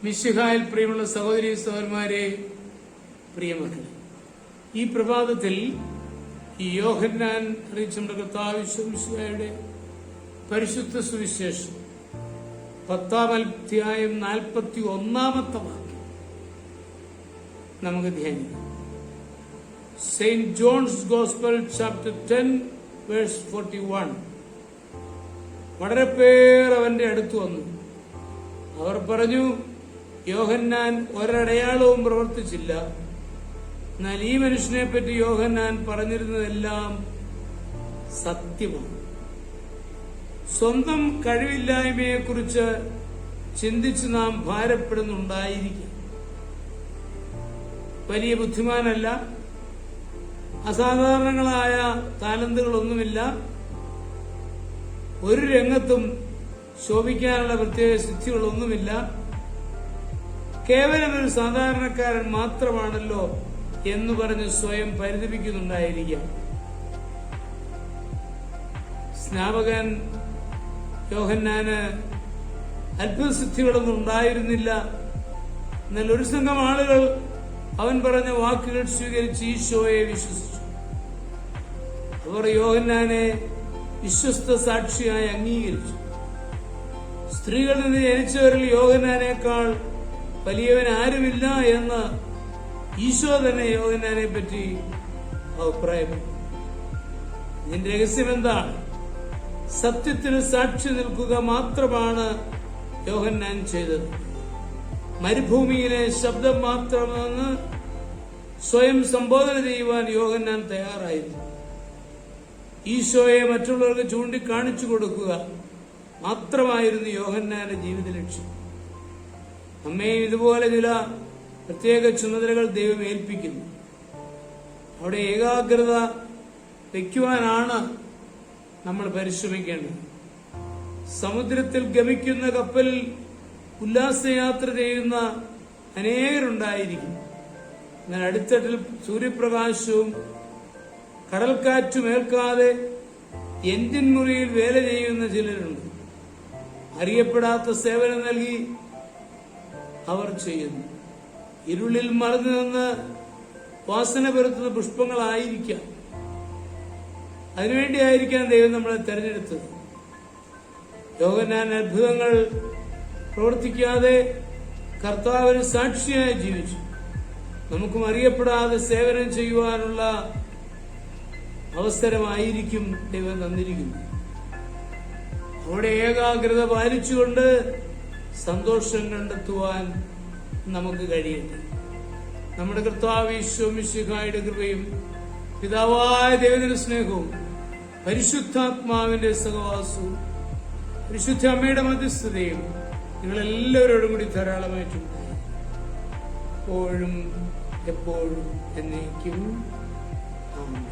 മിശിഹായിൽ പ്രിയമുള്ള സഹോദരി സഹോദരന്മാരെ, പ്രിയമക്കളെ, ഈ പ്രഭാതത്തിൽ ഈ യോഹന്നാൻ അറിയിച്ച നമ്മുടെ കർത്താവ് മിശിഹായുടെ പരിശുദ്ധ സുവിശേഷം 10-ാം അധ്യായം 41-ാമത്തെ വാക്യം നമുക്ക് ധ്യാനിക്കാം. Saint John's gospel chapter 10 verse 41. വളരെ പേർ അവന്റെ അടുത്ത് വന്നു. അവർ പറഞ്ഞു, യോഹന്നാൻ ഒരടയാളവും പ്രവർത്തിച്ചില്ല, എന്നാൽ ഈ മനുഷ്യനെ പറ്റി യോഹന്നാൻ പറഞ്ഞിരുന്നതെല്ലാം സത്യമാണ്. സ്വന്തം കഴിവില്ലായ്മയെക്കുറിച്ച് ചിന്തിച്ച് നാം ഭാരപ്പെടുന്നുണ്ടായിരിക്കും. വലിയ ബുദ്ധിമാനല്ല, അസാധാരണങ്ങളായ താലന്തുകളൊന്നുമില്ല, ഒരു രംഗത്തും ശോഭിക്കാനുള്ള പ്രത്യേക സിദ്ധികളൊന്നുമില്ല, കേവലം ഒരു സാധാരണക്കാരൻ മാത്രമാണല്ലോ എന്ന് പറഞ്ഞ് സ്വയം പരിതപിക്കുന്നുണ്ടായിരിക്കാം. സ്നാപകൻ യോഹന്നാന് അത്ഭുതസിദ്ധികളൊന്നും ഉണ്ടായിരുന്നില്ല. എന്നാൽ ഒരു സംഘം ആളുകൾ അവൻ പറഞ്ഞ വാക്കുകൾ സ്വീകരിച്ച് ഈശോയെ വിശ്വസിച്ചു. അവർ യോഹന്നാനെ വിശ്വസ്ത സാക്ഷിയായി അംഗീകരിച്ചു. സ്ത്രീകളിൽ നിന്ന് ജനിച്ചവരിൽ യോഹന്നാനേക്കാൾ വലിയവൻ ആരുമില്ല എന്ന് ഈശോ തന്നെ യോഹന്നാനെ പറ്റി അഭിപ്രായപ്പെട്ടു. ഇതിന്റെ രഹസ്യം എന്താണ്? സത്യത്തിന് സാക്ഷി നിൽക്കുക മാത്രമാണ് യോഹന്നാൻ ചെയ്തത്. മരുഭൂമിയിലെ ശബ്ദം മാത്രമെന്ന് സ്വയം സംബോധന ചെയ്യുവാൻ യോഹന്നാൻ തയ്യാറായിരുന്നു. ഈശോയെ മറ്റുള്ളവർക്ക് ചൂണ്ടിക്കാണിച്ചു കൊടുക്കുക മാത്രമായിരുന്നു യോഹന്നാന്റെ ജീവിത ലക്ഷ്യം. നമ്മയും ഇതുപോലെ ചില പ്രത്യേക ചുമതലകൾ ദൈവം ഏൽപ്പിക്കുന്നു. അവിടെ ഏകാഗ്രത വയ്ക്കുവാനാണ് നമ്മൾ പരിശ്രമിക്കേണ്ടത്. സമുദ്രത്തിൽ ഗമിക്കുന്ന കപ്പലിൽ ഉല്ലാസയാത്ര ചെയ്യുന്ന അനേകരുണ്ടായിരിക്കും. എന്നാൽ അടിത്തട്ടിൽ സൂര്യപ്രകാശവും കടൽക്കാറ്റും ഏൽക്കാതെ എഞ്ചിൻ മുറിയിൽ വേല ചെയ്യുന്ന ചിലരുണ്ട്. അറിയപ്പെടാത്ത സേവനം നൽകി അവർ ചെയ്യുന്നു. ഇരുളിൽ മറഞ്ഞു നിന്ന് വാസന പരത്തുന്ന പുഷ്പങ്ങളായിരിക്കാം. അതിനുവേണ്ടിയായിരിക്കാം ദൈവം നമ്മളെ തെരഞ്ഞെടുത്തത്. യോഹന്നാൻ അത്ഭുതങ്ങൾ പ്രവർത്തിക്കാതെ കർത്താവിന് സാക്ഷിയായി ജീവിച്ചു. നമുക്കും അറിയപ്പെടാതെ സേവനം ചെയ്യുവാനുള്ള അവസരമായിരിക്കും ദൈവം തന്നിരിക്കുന്നു. അവിടെ ഏകാഗ്രത പാലിച്ചുകൊണ്ട് സന്തോഷം കണ്ടെത്തുവാൻ നമുക്ക് കഴിയട്ടെ. നമ്മുടെ കർത്താവ് ഈശോ മിശിഹായുടെ കൃപയും പിതാവായ ദൈവത്തിന്റെ സ്നേഹവും പരിശുദ്ധാത്മാവിന്റെ സഹവാസവും പരിശുദ്ധ അമ്മയുടെ മധ്യസ്ഥതയും നിങ്ങളെല്ലാവരോടും കൂടി ധാരാളമായിട്ടുണ്ടായി എപ്പോഴും എപ്പോഴും എന്നേക്കും. ആമേൻ.